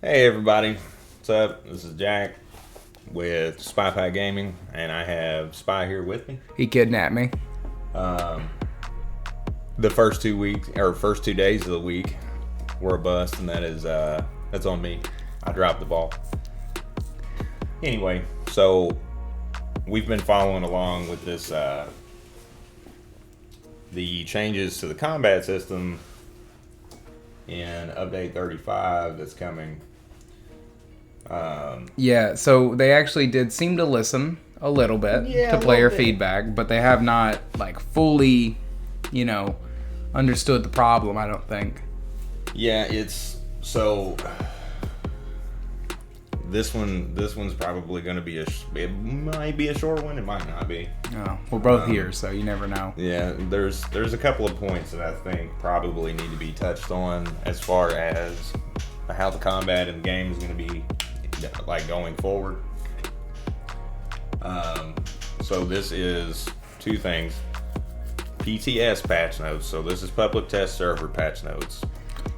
Hey everybody, what's up? This is Jack with Spy Pack Gaming, and I have Spy here with me. He kidnapped me. The first 2 days of the week were a bust, and that's on me. I dropped the ball. Anyway, so we've been following along with this, the changes to the combat system in update 35 that's coming. Yeah, so they actually did seem to listen a little bit to player feedback, but they have not fully, understood the problem, I don't think. Yeah, this one's probably going to be it might be a short one, it might not be. Oh, we're both here, so you never know. Yeah, there's a couple of points that I think probably need to be touched on as far as how the combat in the game is going to be going forward. So this is two things. PTS patch notes. So this is public test server patch notes.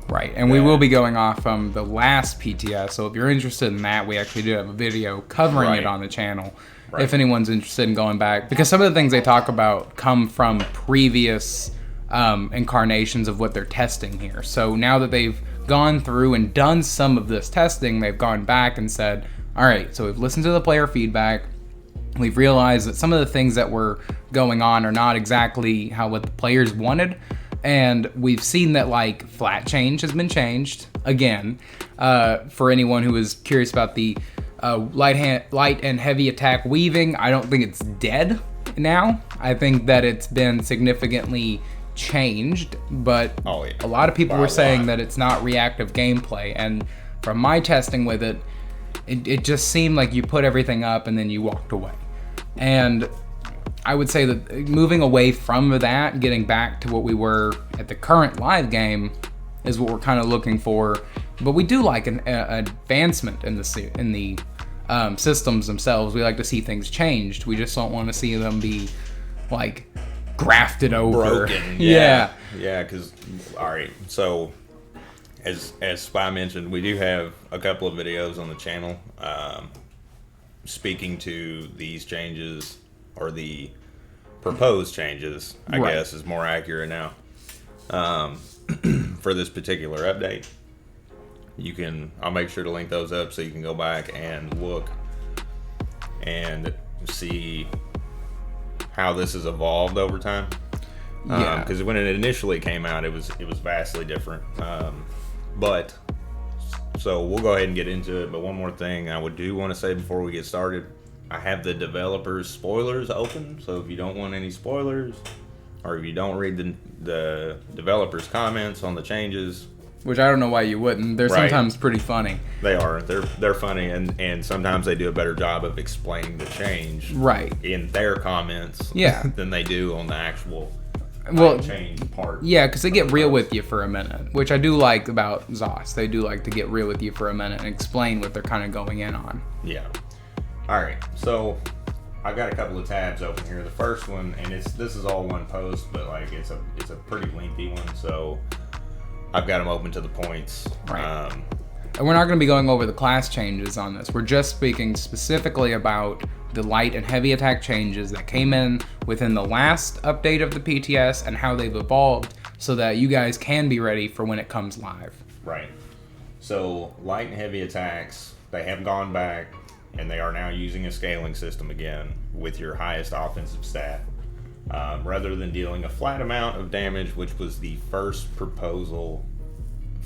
Right, and we will be going off from the last PTS, so if you're interested in that, we actually do have a video covering it on the channel, if anyone's interested in going back, because some of the things they talk about come from previous incarnations of what they're testing here. So now that they've gone through and done some of this testing, they've gone back and said, all right, so we've listened to the player feedback, we've realized that some of the things that were going on are not exactly what the players wanted, and we've seen that flat change has been changed again. For anyone who is curious about the light and heavy attack weaving, I don't think it's dead now. I think that it's been significantly changed, but a lot of people were saying that it's not reactive gameplay, and from my testing with it, it just seemed like you put everything up and then you walked away. And I would say that moving away from that, getting back to what we were at the current live game is what we're kind of looking for. But we do like an advancement in the systems themselves. We like to see things changed. We just don't want to see them be grafted over. Broken. Yeah, because, all right, so as Spy mentioned, we do have a couple of videos on the channel speaking to these changes, or the proposed changes, I guess is more accurate now, for this particular update. I'll make sure to link those up so you can go back and look and see how this has evolved over time. Because when it initially came out, it was vastly different. But so we'll go ahead and get into it. But one more thing I want to say before we get started: I have the developers' spoilers open. So if you don't want any spoilers, or if you don't read the developers' comments on the changes, which I don't know why you wouldn't. They're sometimes pretty funny. They are. They're funny, and sometimes they do a better job of explaining the change in their comments than they do on the actual change part. Yeah, because they get real with you for a minute, which I do like about ZOS. They do like to get real with you for a minute and explain what they're kind of going in on. Yeah. All right. So I've got a couple of tabs open here. The first one, and this is all one post, but it's a pretty lengthy one, so I've got them open to the points. Right. And we're not going to be going over the class changes on this. We're just speaking specifically about the light and heavy attack changes that came in within the last update of the PTS and how they've evolved so that you guys can be ready for when it comes live. Right. So light and heavy attacks, they have gone back, and they are now using a scaling system again with your highest offensive stat. Rather than dealing a flat amount of damage, which was the first proposal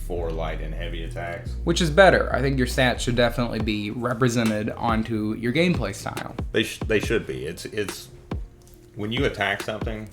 for light and heavy attacks. Which is better. I think your stats should definitely be represented onto your gameplay style. They should be. It's when you attack something,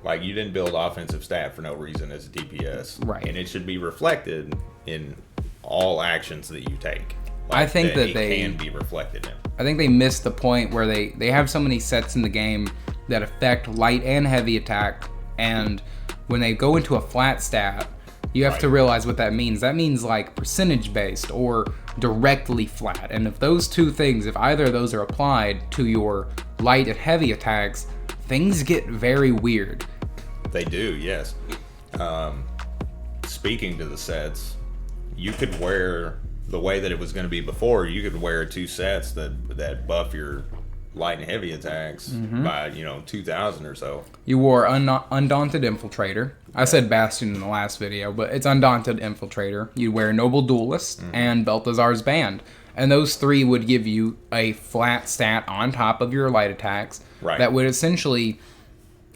you didn't build offensive stat for no reason as a DPS. Right. And it should be reflected in all actions that you take. I think that they can be reflected in. I think they missed the point where they have so many sets in the game that affect light and heavy attack, and when they go into a flat stat, you have to realize what that means. That means percentage based or directly flat. And if those two things, if either of those are applied to your light and heavy attacks, things get very weird. They do, yes. Speaking to the sets, you could wear the way that it was going to be before, you could wear 2 sets that buff your light and heavy attacks by 2,000 or so. You wore Undaunted Infiltrator. I said Bastion in the last video, but it's Undaunted Infiltrator. You wear Noble Duelist and Balthazar's Band. And those 3 would give you a flat stat on top of your light attacks that would essentially,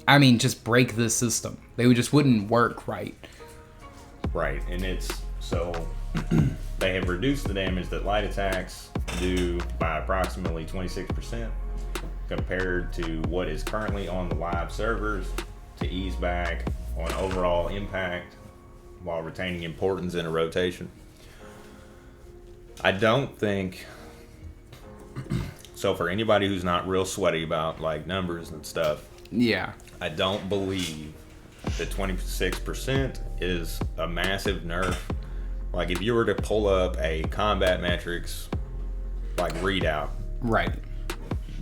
just break the system. They wouldn't work right. Right, and it's so they have reduced the damage that light attacks do by approximately 26% compared to what is currently on the live servers to ease back on overall impact while retaining importance in a rotation. I don't think so. For anybody who's not real sweaty about like numbers and stuff, I don't believe that 26% is a massive nerf. Like if you were to pull up a combat metrics like readout,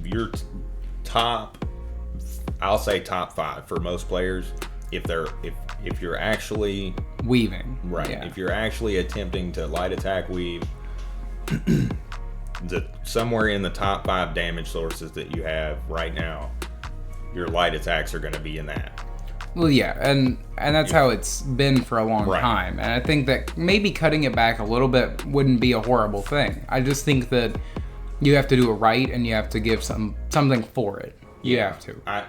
your I'll say top 5 for most players, if you're actually weaving, if you're actually attempting to light attack weave, somewhere in the top 5 damage sources that you have right now, your light attacks are going to be in that. Well, and that's how it's been for a long time. And I think that maybe cutting it back a little bit wouldn't be a horrible thing. I just think that you have to do it right, and you have to give something for it. You have to.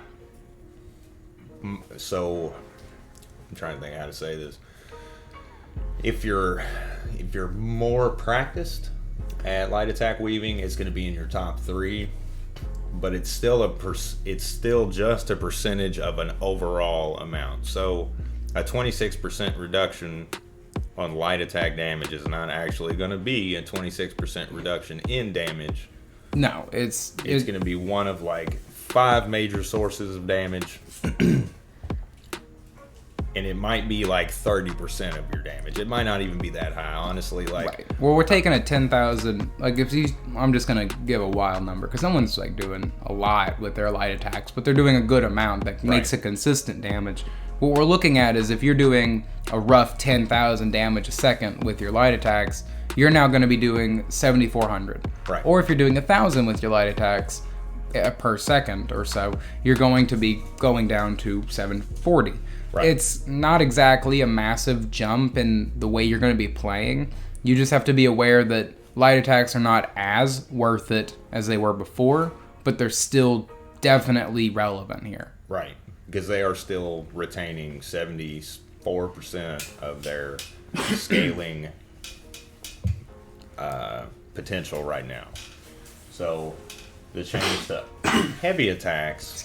So I'm trying to think how to say this. If you're more practiced at light attack weaving, it's going to be in your top 3. But it's still just a percentage of an overall amount. So a 26% reduction on light attack damage is not actually going to be a 26% reduction in damage. No, it's going to be one of like 5 major sources of damage. And it might be like 30% of your damage. It might not even be that high, honestly. Well, we're taking a 10,000. Like I'm just gonna give a wild number because someone's like doing a lot with their light attacks, but they're doing a good amount that makes a consistent damage. What we're looking at is if you're doing a rough 10,000 damage a second with your light attacks, you're now going to be doing 7,400. Or if you're doing 1,000 with your light attacks per second or so, you're going to be going down to 740. It's not exactly a massive jump in the way you're going to be playing. You just have to be aware that light attacks are not as worth it as they were before, but they're still definitely relevant here. Right, because they are still retaining 74% of their scaling potential right now. So the change to heavy attacks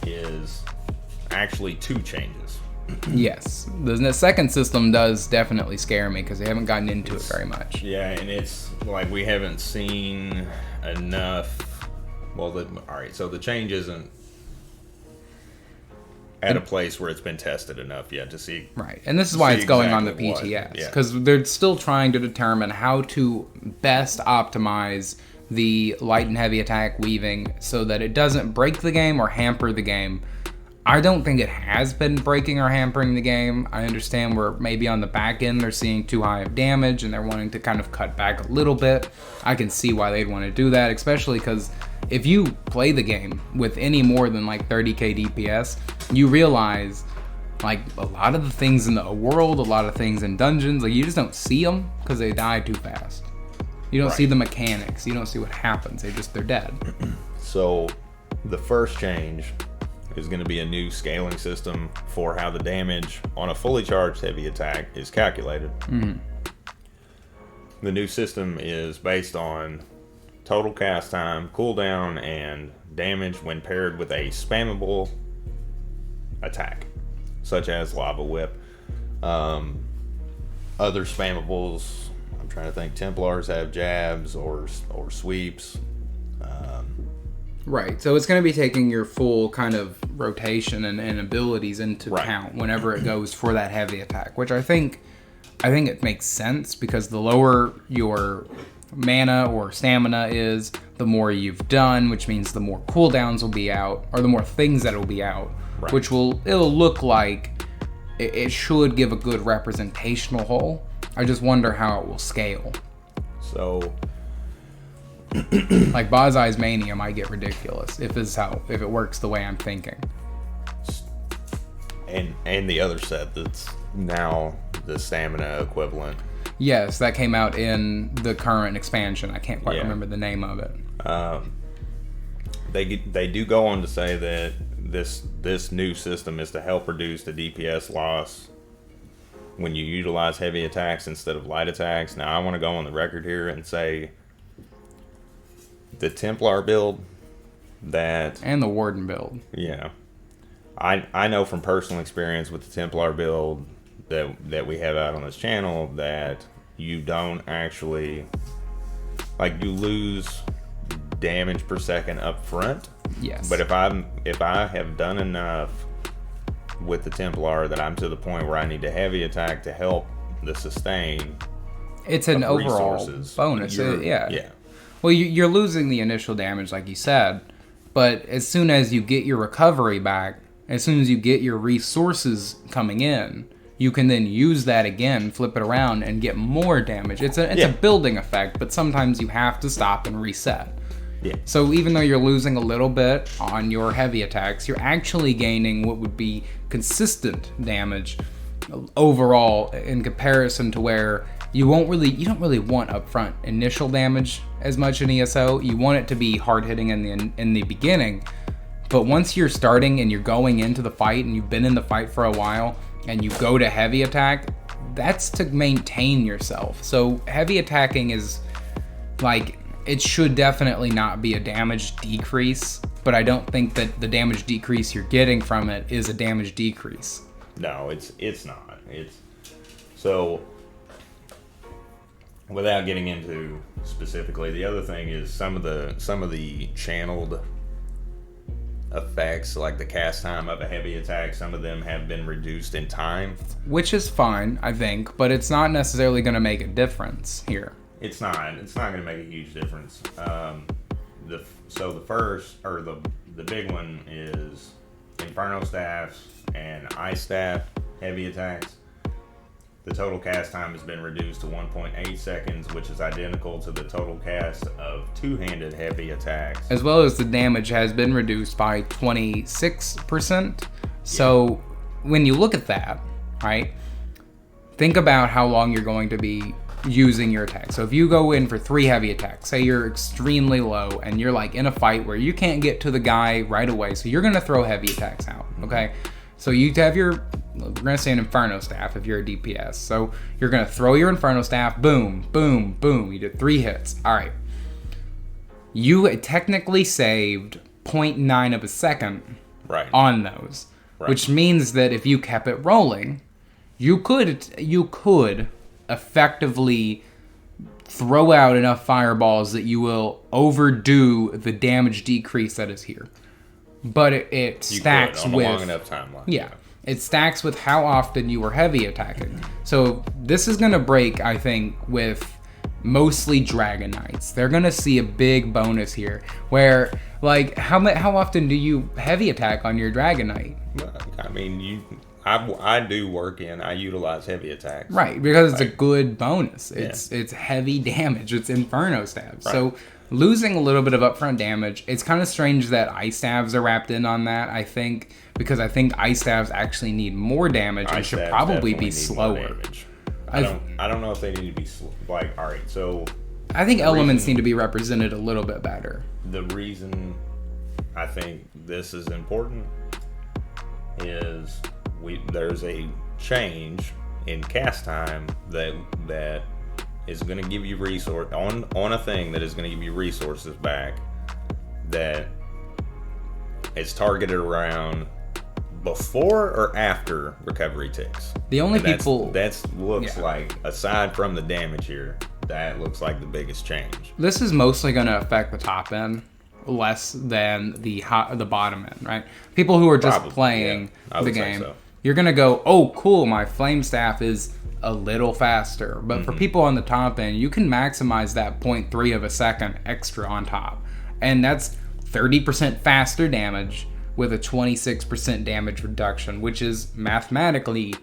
is actually 2 changes. Yes, the second system does definitely scare me because they haven't gotten into it very much. Yeah, and it's like we haven't seen enough. Well, alright, so the change isn't at a place where it's been tested enough yet to see. Right, and this is why it's going on the PTS, because they're still trying to determine how to best optimize the light and heavy attack weaving so that it doesn't break the game or hamper the game. I don't think it has been breaking or hampering the game. I understand where maybe on the back end they're seeing too high of damage and they're wanting to kind of cut back a little bit. I can see why they'd want to do that, especially because if you play the game with any more than like 30k DPS, you realize like a lot of the things in the world, a lot of things in dungeons, like you just don't see them because they die too fast. You don't see the mechanics. You don't see what happens. They're dead. So the first change is going to be a new scaling system for how the damage on a fully charged heavy attack is calculated. The new system is based on total cast time, cooldown, and damage when paired with a spammable attack, such as Lava Whip. Other spammables, I'm trying to think, Templars have jabs or sweeps. Right, so it's going to be taking your full kind of rotation and abilities into account whenever it goes for that heavy attack, which I think it makes sense because the lower your mana or stamina is, the more you've done, which means the more cooldowns will be out, or the more things that will be out, which it'll look like it should give a good representational whole. I just wonder how it will scale. So, like Bonsai's Mania might get ridiculous if it works the way I'm thinking. and the other set that's now the stamina equivalent. Yes, that came out in the current expansion. I can't quite remember the name of it. They do go on to say that this new system is to help reduce the DPS loss when you utilize heavy attacks instead of light attacks. Now, I want to go on the record here and say the Templar build and the Warden build. Yeah. I know from personal experience with the Templar build that we have out on this channel that you don't actually, like, you lose damage per second up front. Yes. But if I have done enough with the Templar that I'm to the point where I need a heavy attack to help the sustain, it's an overall bonus. Yeah. Well, you're losing the initial damage, like you said, but as soon as you get your recovery back, as soon as you get your resources coming in, you can then use that again, flip it around, and get more damage. It's a building effect, but sometimes you have to stop and reset. Yeah. So even though you're losing a little bit on your heavy attacks, you're actually gaining what would be consistent damage overall in comparison to where you don't really want upfront initial damage as much in ESO. You want it to be hard hitting in the beginning, but once you're starting and you're going into the fight and you've been in the fight for a while and you go to heavy attack, that's to maintain yourself. So heavy attacking is like, it should definitely not be a damage decrease, but I don't think that the damage decrease you're getting from it is a damage decrease. No, it's not. So without getting into specifically, the other thing is some of the channeled effects, like the cast time of a heavy attack, some of them have been reduced in time, which is fine, I think, but it's not necessarily going to make a difference here. It's not going to make a huge difference. So the first, or the big one, is Inferno Staffs and Ice Staff heavy attacks. The total cast time has been reduced to 1.8 seconds, which is identical to the total cast of two-handed heavy attacks. As well as the damage has been reduced by 26%. So when you look at that, right, think about how long you're going to be using your attack. So if you go in for 3 heavy attacks, say you're extremely low and you're like in a fight where you can't get to the guy right away, so you're going to throw heavy attacks out, okay? So you have we're going to say an Inferno Staff if you're a DPS. So you're going to throw your Inferno Staff, boom, boom, boom. You did 3 hits. All right. You technically saved 0.9 of a second on those, which means that if you kept it rolling, you could effectively throw out enough fireballs that you will overdo the damage decrease that is here. But it stacks with a long enough timeline. Yeah, it stacks with how often you were heavy attacking. So this is gonna break, I think, with mostly Dragon Knights. They're gonna see a big bonus here, where like how often do you heavy attack on your Dragon Knight? I mean, I do work in. I utilize heavy attacks. Right, because it's a good bonus. It's heavy damage. It's Inferno Stabs. Right. So losing a little bit of upfront damage, it's kind of strange that Ice Stabs are wrapped in on that, I think, because I think Ice Stabs actually need more damage and should probably be slower. I don't know if they need to be like, all right, so I think elements need to be represented a little bit better. The reason I think this is important is there's a change in cast time that is going to give you resource on a thing that is going to give you resources back, that is targeted around before or after recovery ticks. The only looks like, aside from the damage here, that looks like the biggest change. This is mostly going to affect the top end less than the bottom end, right? People who are just playing the game, you're going to go, oh cool, my flame staff is a little faster. But for people on the top end, you can maximize that 0.3 of a second extra on top. And that's 30% faster damage with a 26% damage reduction, which is mathematically,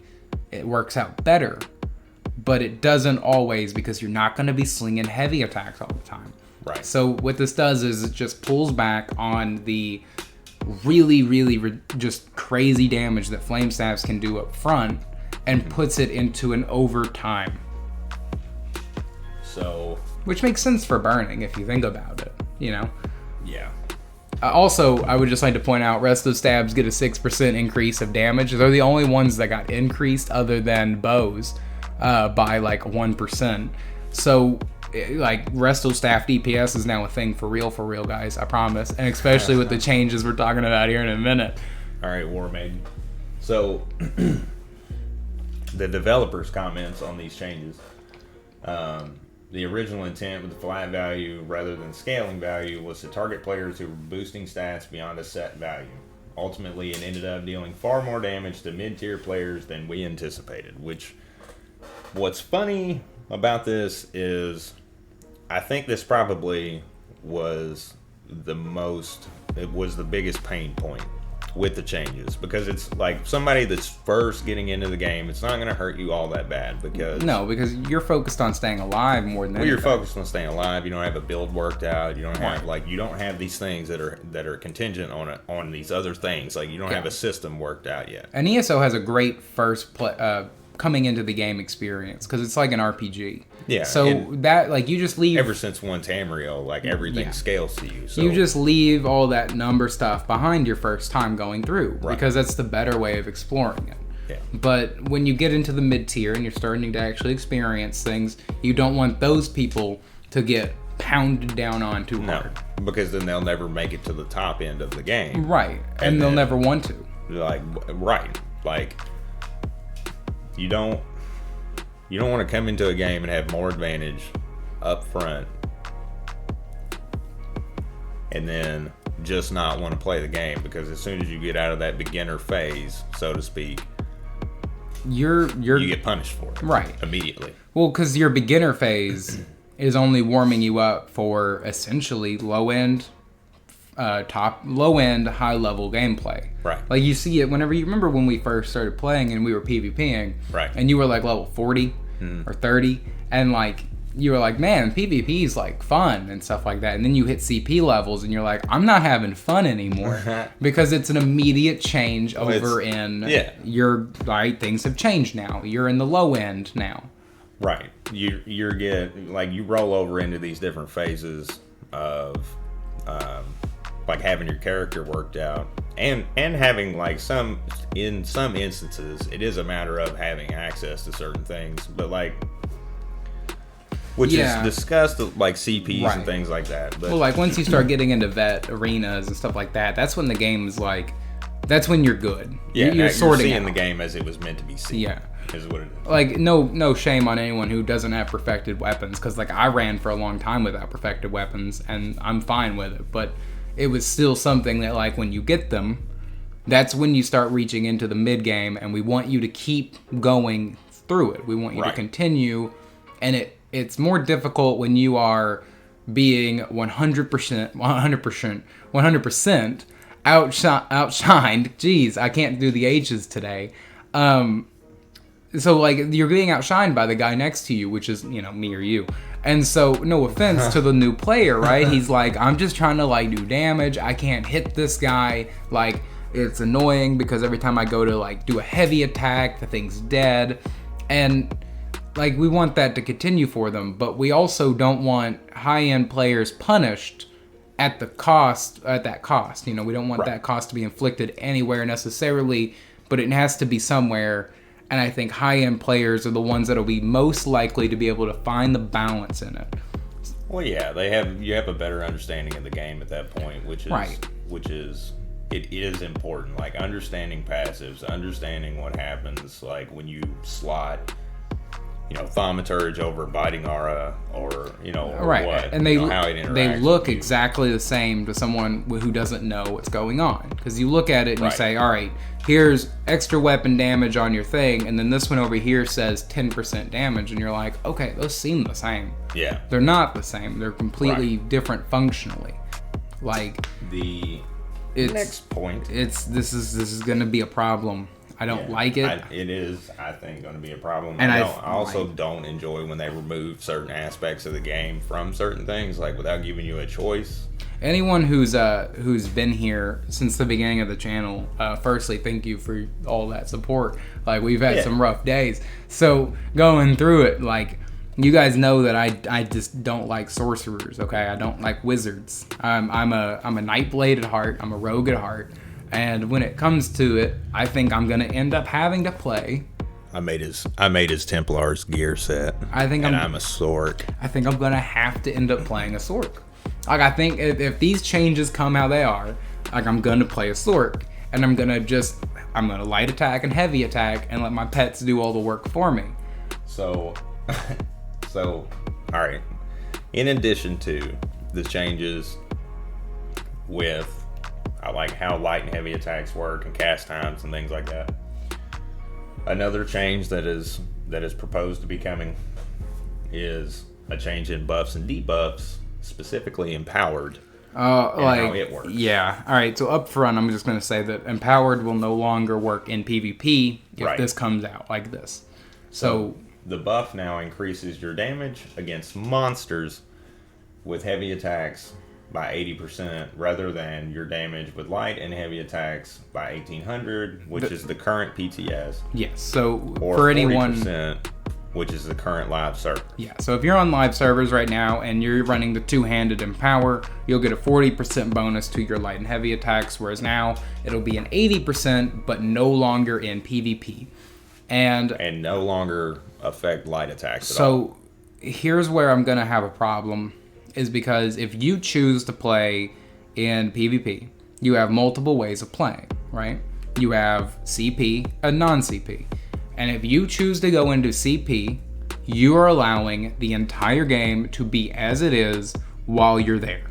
it works out better but it doesn't always, because you're not going to be slinging heavy attacks all the time. Right. So what this does is it just pulls back on the really just crazy damage that flame staffs can do up front and puts it into an overtime. So, which makes sense for burning if you think about it, you know? Yeah. Also, I would just like to point out, resto stabs get a 6% increase of damage. They're the only ones that got increased other than bows by like 1%. So, like, resto staff DPS is now a thing for real, guys. I promise. And especially with the changes we're talking about here in a minute. All right, War Maiden. So, the developers' comments on these changes. The original intent with the flat value rather than scaling value was to target players who were boosting stats beyond a set value. Ultimately, it ended up dealing far more damage to mid-tier players than we anticipated, what's funny about this is I think this probably was the biggest pain point with the changes, because it's like somebody that's first getting into the game, it's not going to hurt you all that bad, because you're focused on staying alive more than anything. You're focused on staying alive. You don't have a build worked out. You don't have these things that are contingent on these other things. Like, you don't have a system worked out yet. And ESO has a great first coming into the game experience, because it's like an RPG. Yeah. So that, like, you just leave. Ever since one Tamriel, like, everything scales to you. So you just leave all that number stuff behind your first time going through, because that's the better way of exploring it. Yeah. But when you get into the mid tier and you're starting to actually experience things, you don't want those people to get pounded down on too hard. No, because then they'll never make it to the top end of the game. Right. And they'll never want to. Like, you don't want to come into a game and have more advantage up front and then just not want to play the game, because as soon as you get out of that beginner phase, so to speak, you get punished for it. Right. Immediately. Well, because your beginner phase is only warming you up for essentially low-end, high-level gameplay. Right. Like, you see it whenever you remember when we first started playing and we were PvPing. Right. And you were like level 40 or 30, and like you were like, man, PvP is like fun and stuff like that. And then you hit CP levels and you're like, I'm not having fun anymore, because it's an immediate change over your things have changed now. You're in the low end now. Right. You roll over into these different phases of like having your character worked out, and having, like, in some instances it is a matter of having access to certain things, but like, which is discussed, like CPs and things like that. But, well, like, once you start getting into vet arenas and stuff like that, that's when the game is like, that's when you're good. Yeah, you're sorting seeing the game as it was meant to be seen. Yeah. Is what it is. Like, no shame on anyone who doesn't have perfected weapons, because, like, I ran for a long time without perfected weapons and I'm fine with it, but it was still something that, like, when you get them, that's when you start reaching into the mid game, and we want you to keep going through it. We want you to continue, and it's more difficult when you are being 100% outshined. Jeez, I can't do the H's today. So, like, you're being outshined by the guy next to you, which is, me or you. And so, no offense to the new player, right? He's like, I'm just trying to, like, do damage. I can't hit this guy. Like, it's annoying because every time I go to, like, do a heavy attack, the thing's dead. And, like, we want that to continue for them. But we also don't want high-end players punished at that cost. We don't want that cost to be inflicted anywhere necessarily, but it has to be somewhere. And I think high-end players are the ones that will be most likely to be able to find the balance in it. Well, yeah, you have a better understanding of the game at that point, which is it is important. Like, understanding passives, understanding what happens, like when you slot, thaumaturge over biting aura, or what, and they how it interacts they look exactly the same to someone who doesn't know what's going on, because you look at it and you say, all right, here's extra weapon damage on your thing, and then this one over here says 10% damage, and you're like, okay, those seem the same. Yeah, they're not the same. They're completely different functionally. Like, next point, this is going to be a problem. I don't like it. It is, I think, going to be a problem. And I also don't enjoy when they remove certain aspects of the game from certain things, like without giving you a choice. Anyone who's been here since the beginning of the channel, firstly, thank you for all that support. Like, we've had some rough days. So going through it, like, you guys know that I just don't like sorcerers. Okay, I don't like wizards. I'm a Nightblade at heart. I'm a rogue at heart. And when it comes to it, I think I'm gonna end up having to play. I made his Templar's gear set. I'm a Sork. I think I'm gonna have to end up playing a Sork. Like, I think if these changes come how they are, like, I'm gonna play a Sork, and I'm gonna light attack and heavy attack and let my pets do all the work for me. So, all right. In addition to the changes with, I like how light and heavy attacks work and cast times and things like that. Another change that is proposed to be coming is a change in buffs and debuffs, specifically empowered. How it works. Yeah. All right. So up front, I'm just going to say that empowered will no longer work in PvP if this comes out like this. So the buff now increases your damage against monsters with heavy attacks by 80% rather than your damage with light and heavy attacks by 1800, which is the current PTS. Yes. So or for 40%, anyone, which is the current live server. Yeah. So if you're on live servers right now and you're running the two-handed empower, you'll get a 40% bonus to your light and heavy attacks, whereas now it'll be an 80%, but no longer in PvP. And no longer affect light attacks at all. So here's where I'm going to have a problem, is because if you choose to play in PvP, you have multiple ways of playing, right? You have CP and non-CP. And if you choose to go into CP, you are allowing the entire game to be as it is while you're there.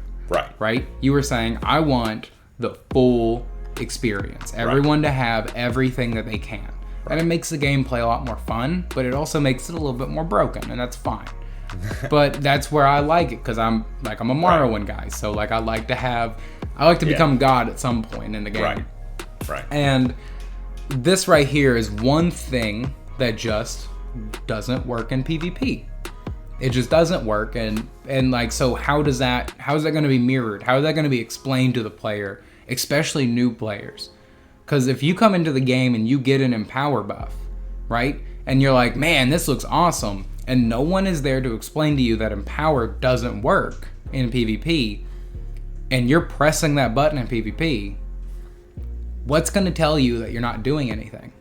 Right? You were saying, I want the full experience. Everyone to have everything that they can. And it makes the gameplay a lot more fun, but it also makes it a little bit more broken, and that's fine. But that's where I like it, because I'm a Morrowind guy, so like I like to become God at some point in the game. Right. And this right here is one thing that just doesn't work in PvP. It just doesn't work, and like, so how is that going to be mirrored? How is that going to be explained to the player, especially new players? Because if you come into the game and you get an empower buff, right? And you're like, man, this looks awesome. And no one is there to explain to you that empower doesn't work in PvP. And you're pressing that button in PvP. What's going to tell you that you're not doing anything?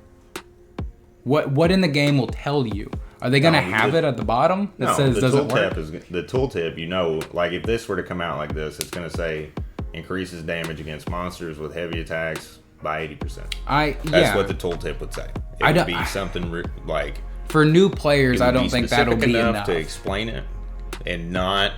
What in the game will tell you? Are they going to have it at the bottom that says doesn't work? The tooltip, like if this were to come out like this, it's going to say increases damage against monsters with heavy attacks by 80%. That's what the tooltip would say. It would be something like, for new players, I don't think that'll be enough to explain it, and not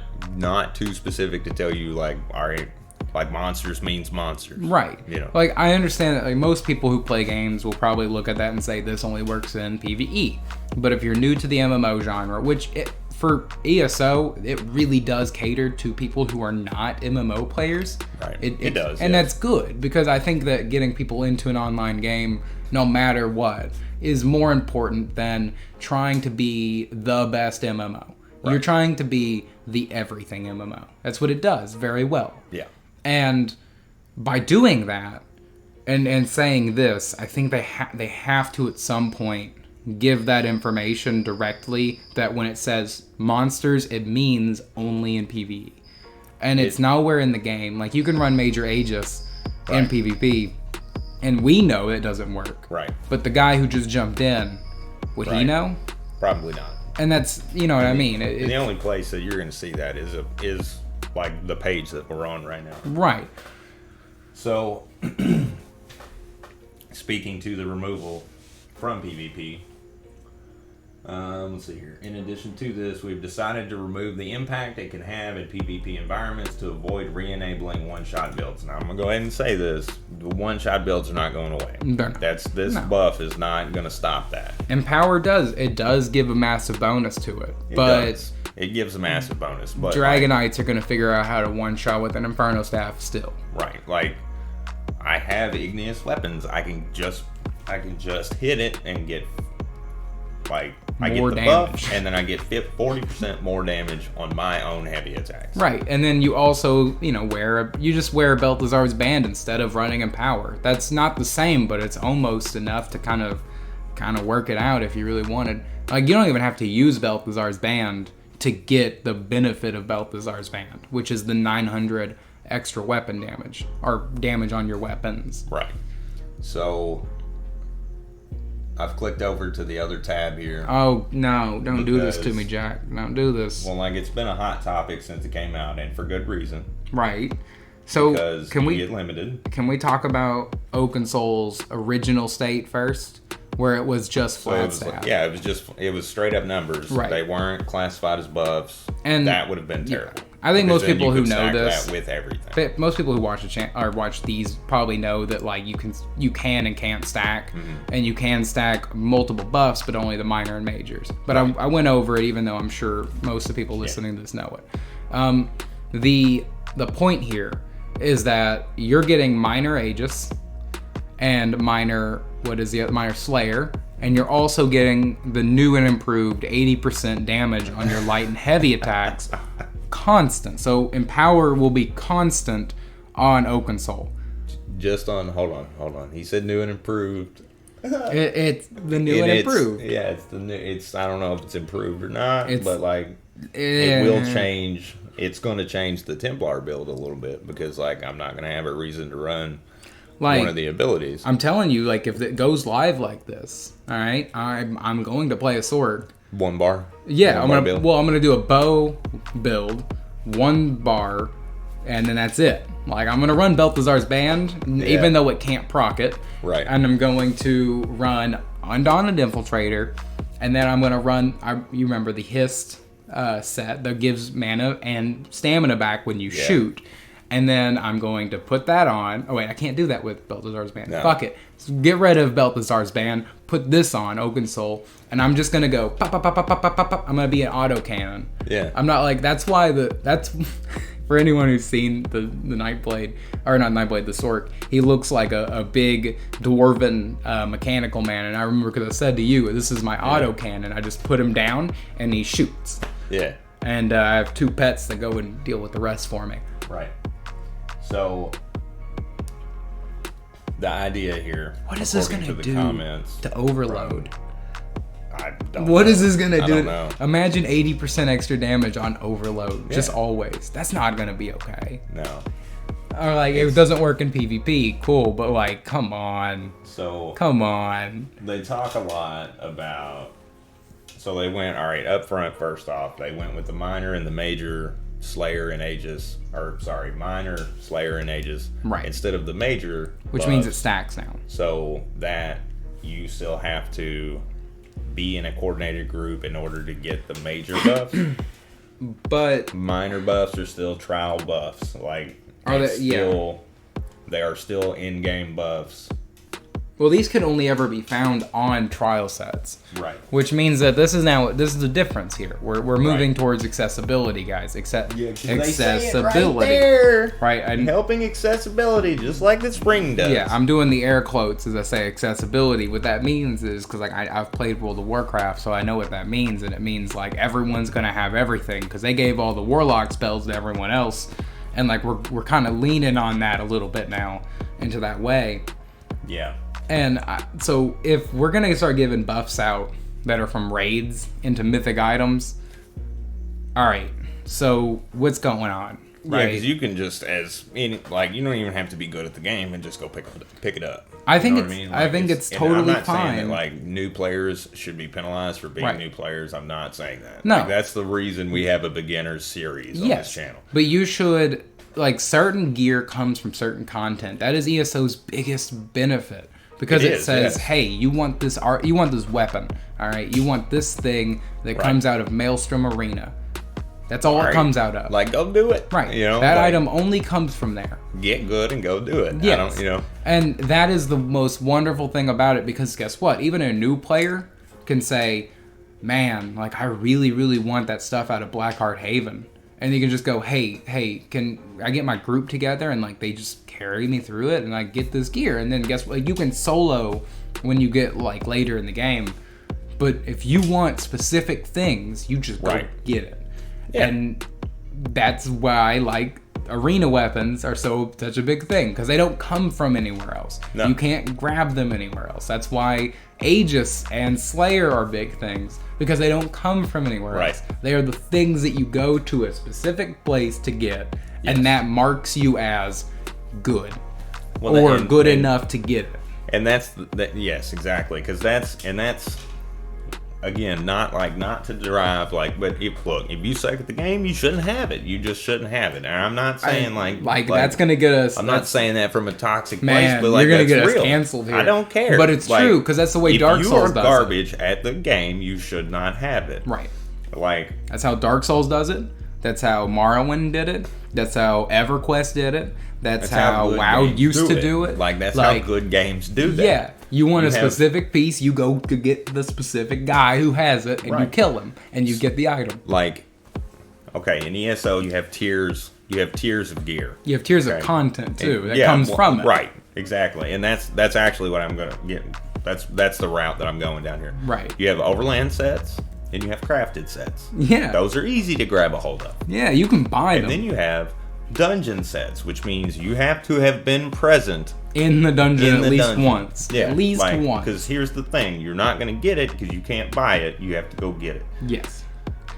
too specific to tell you, like, all right, like monsters means monsters, right? You know, like, I understand that, like, most people who play games will probably look at that and say this only works in PvE. But if you're new to the MMO genre, which for ESO, it really does cater to people who are not MMO players. Right. It does. And that's good, because I think that getting people into an online game, no matter what, is more important than trying to be the best MMO. Right. You're trying to be the everything MMO. That's what it does very well. Yeah. And by doing that and saying this, I think they have to at some point give that information directly, that when it says monsters, it means only in PvE. And it's nowhere in the game. Like, you can run Major Aegis in PvP, and we know it doesn't work. Right. But the guy who just jumped in, would he know? Probably not. And that's, you know what I mean. The only place that you're going to see that is like the page that we're on right now. Right. So, speaking to the removal from PvP, let's see here. In addition to this, we've decided to remove the impact it can have in PvP environments to avoid re-enabling one-shot builds. Now, I'm going to go ahead and say this. The one-shot builds are not going away. This buff is not going to stop that. Empower does give a massive bonus to it. It gives a massive bonus. But Dragonites are going to figure out how to one-shot with an Inferno Staff still. Right. Like, I have igneous weapons. I can just I can just hit it and get like I get More the damage. buff, and then I get 40% more damage on my own heavy attacks. Right, and then you also, you know, you just wear Balthazar's Band instead of running Empower. That's not the same, but it's almost enough to kind of work it out if you really wanted. Like, you don't even have to use Balthazar's Band to get the benefit of Balthazar's Band, which is the 900 extra weapon damage, or damage on your weapons. Right. So, I've clicked over to the other tab here. Oh, no, don't do this to me, Jack. Don't do this. Well, like, it's been a hot topic since it came out, and for good reason. Right. So, because can we get limited. Can we talk about Oaken Soul's original state first? Where it was just flat stat. Yeah, it was straight up numbers. Right. They weren't classified as buffs. And that would have been terrible. Yeah. I think most people who know this, that with everything. Most people who watch watch these probably know that like you can and can't stack, and you can stack multiple buffs, but only the minor and majors. But I went over it, even though I'm sure most of the people listening to this know it. The point here is that you're getting minor Aegis and minor minor Slayer, and you're also getting the new and improved 80% damage on your light and heavy attacks. Constant. So Empower will be constant on Oaken Soul. Just on hold on. He said new and improved. It's the new and improved. Yeah, it's the new. I don't know if it's improved or not, but like it will change. It's going to change the Templar build a little bit because like I'm not going to have a reason to run like one of the abilities. I'm telling you, like if it goes live like this, all right, I'm going to play a sword. 1 bar. Yeah, I'm gonna do a bow build, 1 bar, and then that's it. Like I'm gonna run Balthazar's Band, even though it can't proc it. Right. And I'm going to run Undaunted Infiltrator, and then I'm gonna run. You remember the Hist set that gives mana and stamina back when you shoot. And then I'm going to put that on. Oh, wait, I can't do that with Balthazar's Band. No. Fuck it. So get rid of Balthazar's Band, put this on, Oaken Soul, and I'm just going to go pop, pop, pop, pop, pop, pop, pop, pop. I'm going to be an autocannon. Yeah. I'm not like, that's for anyone who's seen the Nightblade, or not Nightblade, the Sork, he looks like a big dwarven mechanical man. And I remember because I said to you, this is my autocannon. I just put him down and he shoots. Yeah. And I have 2 pets that go and deal with the rest for me. Right. So, the idea here. What is this going to do to overload? I don't What know. is this going to do? I don't know. Imagine 80% extra damage on overload. Just always. That's not going to be okay. No. Or like, it doesn't work in PvP. Cool, but like, come on. Come on. They talk a lot about. So they went, all right, up front, first off, they went with the minor and the major Slayer and Aegis, minor Slayer and Aegis, instead of the major, which means it stacks now. So that you still have to be in a coordinated group in order to get the major buffs. But minor buffs are still trial buffs. Like they are still in-game buffs. Well, these can only ever be found on trial sets. Right. Which means that this is the difference here. We're moving towards accessibility, guys. Accessibility. They say it right there. Right. Helping accessibility, just like the spring does. Yeah, I'm doing the air quotes as I say accessibility. What that means is, because like I've played World of Warcraft, so I know what that means. And it means like everyone's going to have everything, because they gave all the Warlock spells to everyone else. And like we're kind of leaning on that a little bit now into that way. Yeah. And so if we're going to start giving buffs out that are from raids into mythic items, all right, so what's going on? Right, because you can just, you don't even have to be good at the game and just go pick it up. I think it's totally I'm not fine. saying that like new players should be penalized for being new players. I'm not saying that. No. Like, that's the reason we have a beginners series on this channel. But you should, like, certain gear comes from certain content. That is ESO's biggest benefit. Because it says, hey, you want this weapon, all right? You want this thing that comes out of Maelstrom Arena. That's all it comes out of. Like, go do it. Right. That item only comes from there. Get good and go do it. Yes. And that is the most wonderful thing about it, because guess what? Even a new player can say, man, like, I really, really want that stuff out of Blackheart Haven. and you can just go, hey, can I get my group together, and like they just carry me through it, and I get this gear, and then guess what? You can solo when you get like later in the game, but if you want specific things, you just go get it. Yeah. And that's why like arena weapons are such a big thing, because they don't come from anywhere else. No. You can't grab them anywhere else. That's why Aegis and Slayer are big things, because they don't come from anywhere else. They are the things that you go to a specific place to get, and that marks you as good or good enough to get it. And that's yes, exactly, because that's again, not to derive like, but if you suck at the game, you shouldn't have it. You just shouldn't have it. And I'm not saying like that's gonna get us. I'm not saying that from a toxic place, but like you're gonna that's get us canceled here. I don't care, but it's true, because that's the way Dark Souls does it. If you are garbage at the game, you should not have it. Right. Like that's how Dark Souls does it. That's how Morrowind did it. That's how EverQuest did it. That's how WoW used to do it. Like that's how good games do that. Yeah. You want a specific piece, you go to get the specific guy who has it, and you kill him, and you get the item. Like, okay, in ESO you have tiers. You have tiers of gear. You have tiers of content too that comes from it. Right, exactly, and that's actually what I'm gonna get. That's the route that I'm going down here. Right. You have overland sets, and you have crafted sets. Yeah. Those are easy to grab a hold of. Yeah, you can buy them. And then you have dungeon sets, which means you have to have been present in the dungeon at least once. Yeah, at least once. Because here's the thing, you're not going to get it because you can't buy it. You have to go get it. Yes.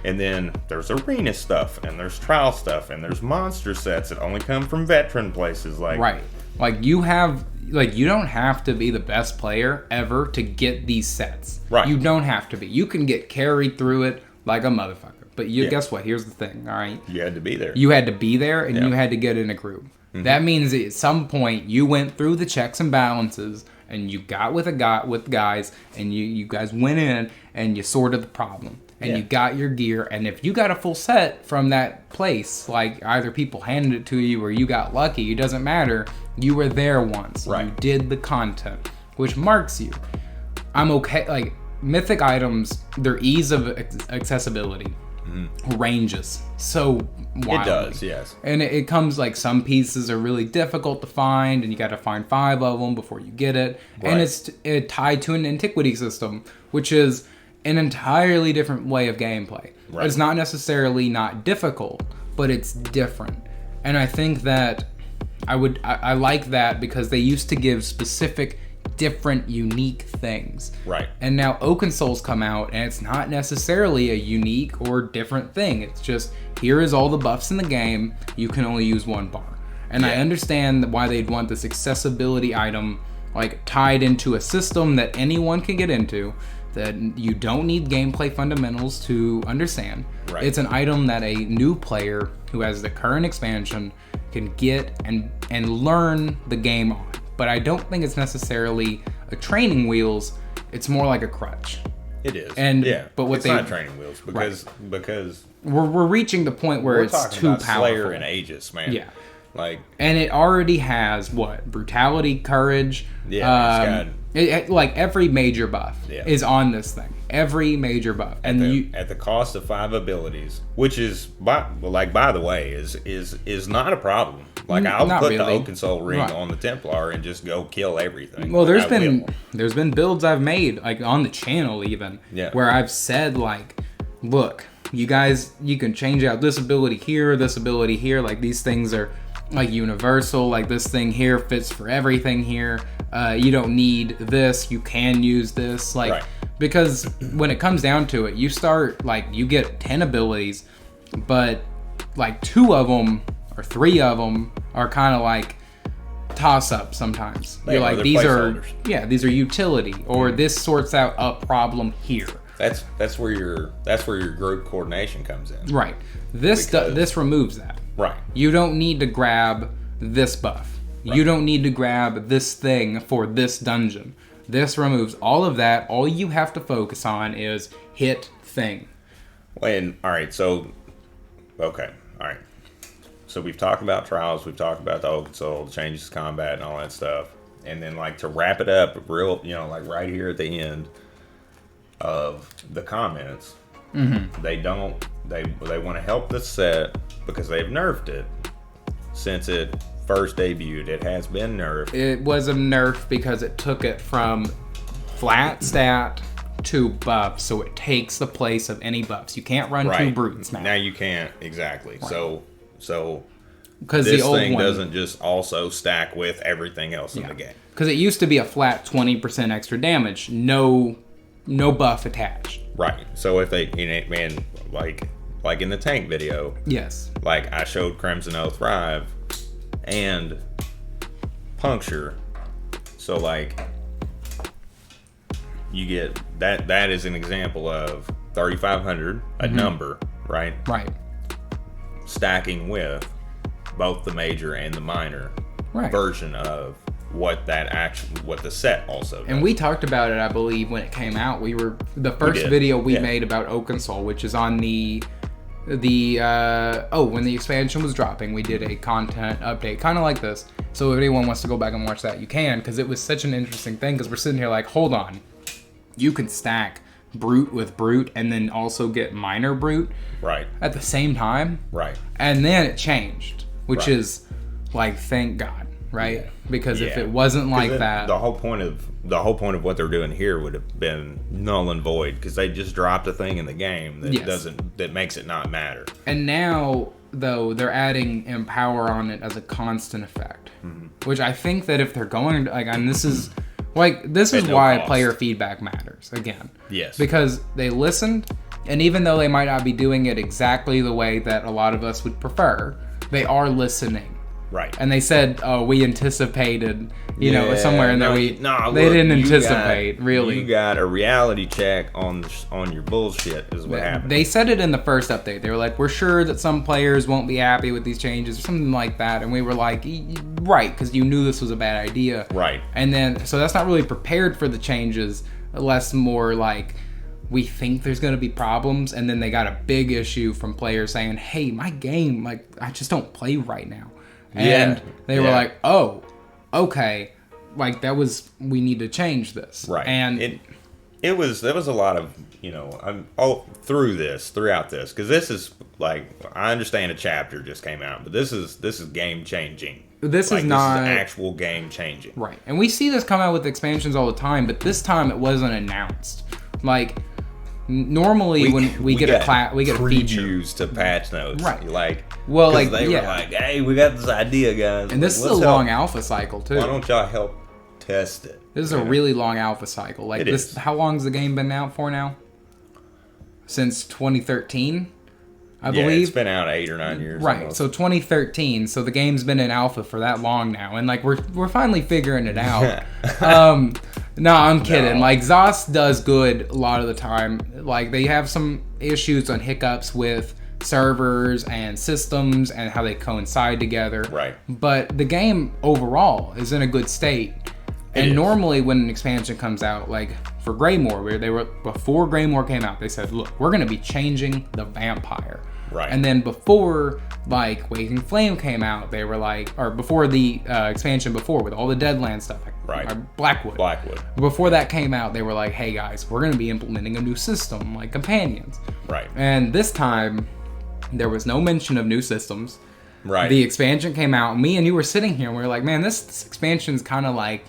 And then there's arena stuff, and there's trial stuff, and there's monster sets that only come from veteran places. Like you don't have to be the best player ever to get these sets. Right. You don't have to be. You can get carried through it like a motherfucker. But guess what? Here's the thing, all right? You had to be there. You had to be there, and you had to get in a group. Mm-hmm. That means that at some point you went through the checks and balances, and you got with guys, and you guys went in and you sorted the problem, and you got your gear. And if you got a full set from that place, like either people handed it to you or you got lucky, it doesn't matter. You were there once. Right. You did the content, which marks you. I'm okay. Like mythic items, their ease of accessibility ranges so wildly. It does, yes. And it comes like some pieces are really difficult to find, and you got to find 5 of them before you get it. Right. And it's tied to an antiquity system, which is an entirely different way of gameplay. Right. It's not necessarily not difficult, but it's different. And I think that I like that, because they used to give specific different unique things. Right. And now Oaken Soul's come out, and it's not necessarily a unique or different thing. It's just, here is all the buffs in the game. You can only use 1 bar. And I understand why they'd want this accessibility item like tied into a system that anyone can get into, that you don't need gameplay fundamentals to understand. Right. It's an item that a new player who has the current expansion can get and learn the game on. But I don't think it's necessarily a training wheels. It's more like a crutch. It is. And but it's not training wheels because we're reaching the point where it's too powerful. Slayer and Aegis, man. Yeah. Like, and it already has brutality, courage. Yeah. Like every major buff is on this thing. Every major buff, and at the cost of 5 abilities, which is by the way is not a problem. Like, I'll put the Oaken Soul ring on the Templar and just go kill everything. Well, there's been builds I've made, like on the channel even, where I've said like, look, you guys, you can change out this ability here, like these things are like universal, like this thing here fits for everything here. You don't need this, you can use this, like, because when it comes down to it, you start, like, you get 10 abilities, but like 2 of them or 3 of them are kind of like toss-up sometimes. You're like, these are utility, or this sorts out a problem here. That's where your group coordination comes in. Right. This removes that. Right. You don't need to grab this buff. Right. You don't need to grab this thing for this dungeon. This removes all of that. All you have to focus on is hit thing. So we've talked about trials, we've talked about the Oaken Soul, the changes to combat and all that stuff. And then, like, to wrap it up, like right here at the end of the comments, Mm-hmm. They don't. They want to help the set because they've nerfed it since it first debuted. It has been nerfed. It was a nerf because it took it from flat stat to buff, so it takes the place of any buffs. You can't run two brutes now. Now you can't, exactly. Right. So because this the old thing one doesn't just also stack with everything else in the game. Because it used to be a flat 20% extra damage, no buff attached. Right. So if they, man, like in the tank video, yes, like I showed Crimson Oath Thrive and Puncture, so like you get that is an example of 3,500, a number, right? Right. Stacking with both the major and the minor version of what the set also does. And we talked about it, I believe, when it came out. The first video we made about Oaken, which is on when the expansion was dropping, we did a content update, kind of like this. So if anyone wants to go back and watch that, you can, because it was such an interesting thing, because we're sitting here like, hold on. You can stack brute with brute and then also get minor brute at the same time. Right. And then it changed, which is like, thank God, right? Yeah. Because if it wasn't like that, the whole point of what they're doing here would have been null and void, because they just dropped a thing in the game that makes it not matter. And now though they're adding empower on it as a constant effect, which I think that if they're going to, like, and this is why player feedback matters again. Yes. Because they listened, and even though they might not be doing it exactly the way that a lot of us would prefer, they are listening. Right. And they said, "Oh, we anticipated, somewhere in there they didn't anticipate, really." You got a reality check on your bullshit is what happened. They said it in the first update. They were like, "We're sure that some players won't be happy with these changes," or something like that. And we were like, "Right," because you knew this was a bad idea. Right. And then, so that's not really prepared for the changes, less more like, we think there's going to be problems. And then they got a big issue from players saying, "Hey, my game, like, I just don't play right now." And they were like, "Oh, okay, like we need to change this." Right. And there was a lot of, throughout this, because this is like, I understand a chapter just came out, but this is game changing. This is actual game changing. Right. And we see this come out with expansions all the time, but this time it wasn't announced. Like, normally when we get a feature, previews to patch notes, right? Like, well, like they were like, "Hey, we got this idea, guys." And this is a long alpha cycle too. Why don't y'all help test it? This is a really long alpha cycle. Like this, how long has the game been out for now? Since 2013, I believe. It's been out 8 or 9 years. Right. Almost. So 2013. So the game's been in alpha for that long now, and like we're finally figuring it out. No, I'm kidding. No. Like, ZOS does good a lot of the time. Like, they have some issues on hiccups with servers and systems and how they coincide together. Right. But the game overall is in a good state. And normally when an expansion comes out, like for Greymore, before Greymore came out, they said, "Look, we're going to be changing the vampire." Right. And then before, like, Waking Flame came out, they were like, or before the expansion before, with all the Deadlands stuff, like Blackwood. Before that came out, they were like, "Hey guys, we're going to be implementing a new system, like companions." Right. And this time, there was no mention of new systems. Right. The expansion came out, me and you were sitting here, and we were like, "Man, this expansion's kind of like,